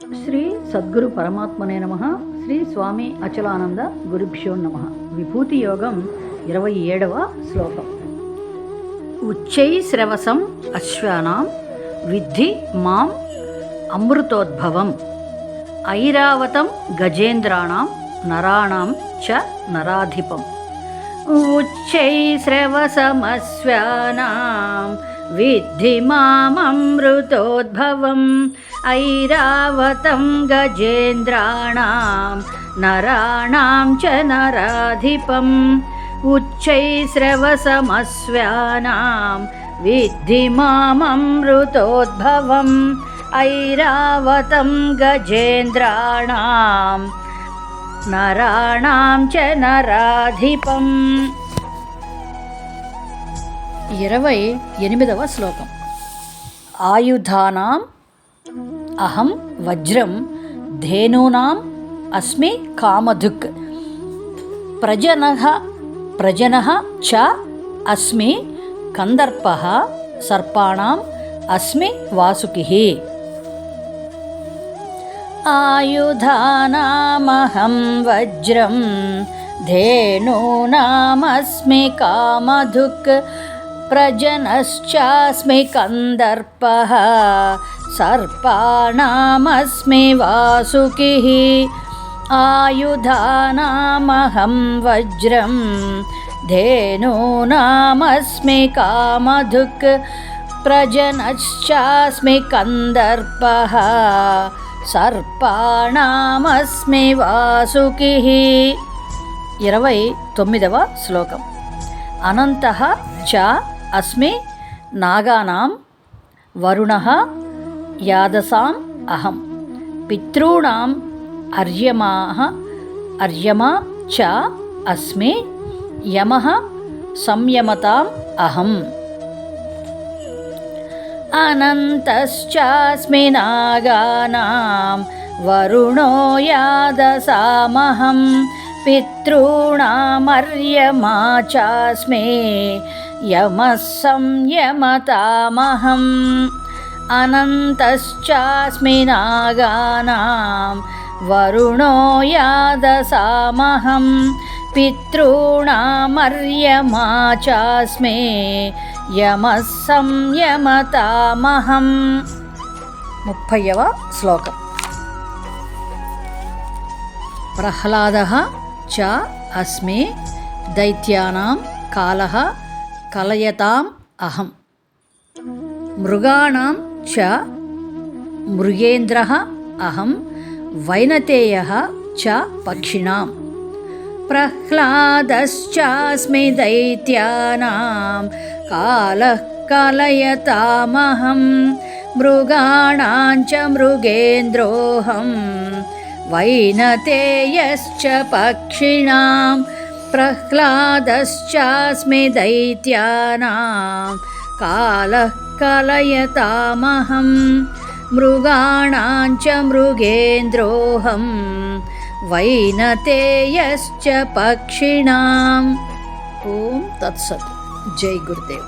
శ్రీ సద్గురు పరమాత్మనే నమః. శ్రీ స్వామి అచలానంద గురుభ్యో నమః. విభూతి యోగం 27వ శ్లోకం. ఉచ్చై శ్రవసం అశ్వానాం విద్ధి మాం అమృతోద్భవం ఐరావతం గజేంద్రాణం నరాణం చ నరాధిపం. ఉచ్చై శ్రవసమశ్వానాం విద్ధి మామృతోద్భవం ఐరావతం గజేంద్రాణం నరాణం చ నరాధిపం. ఉచ్చై శ్రవసమశ్వానాం విద్ధి మామృతోద్భవం ఐరావతం గజేంద్రాణం నరాణం చ నరాధిపం. 28వ శ్లోకం. ఆయుధానాం అహం వజ్రం ధేనూనాం అస్మి కామధుక్ ప్రజనః చ అస్మి కందర్పః సర్పాణాం అస్మి వాసుకిః. ఆయుధానామహం వజ్రం ధేనూనామస్మి కామధుక్ ప్రజనశ్చాస్మి కందర్పః సర్పాణామస్మి వాసుకిః. ఆయుధానామహం వజ్రం ధేనూనామస్మి కామధుక్ ప్రజనశ్చాస్మి కందర్పః సర్పాణామస్మి వాసుకిః. 29వ శ్లోకం. అనంతః చ అస్మి నాగానాం వరుణః యాదసాం అహం పితॄణాం అర్యమా చ అస్మి యమః సంయమతాం అహం. అనంతశ్చాస్మి నాగానాం వరుణో యాదసామహం పితॄణామర్యమా చాస్మి యమః సంయమతామహం. అనంతశ్చాస్మి నాగానాం వరుణో యాదసామహం పితॄణామర్యమా చాస్మి యమః సంయమతామహం. 30వ శ్లోకం. ప్రహ్లాదః చ అస్మి దైత్యానాం కాలః కలయతాం అహం మృగాణాం చ మృగేంద్రః అహం వైనతేయః చ పక్షిణాం. ప్రహ్లాదశ్చాస్మి దైత్యానాం కాలః కలయతామహం మృగాణాం చ మృగేంద్రోహం వైనతేయశ్చ పక్షిణాం. ప్రహ్లాదశ్చాస్మి దైత్యానాం కాలః కలయతామహం మృగాణాం చ మృగేంద్రోహం వైనతేయశ్చ పక్షిణాం. ఓం తత్సత్. జై గురుదేవ్.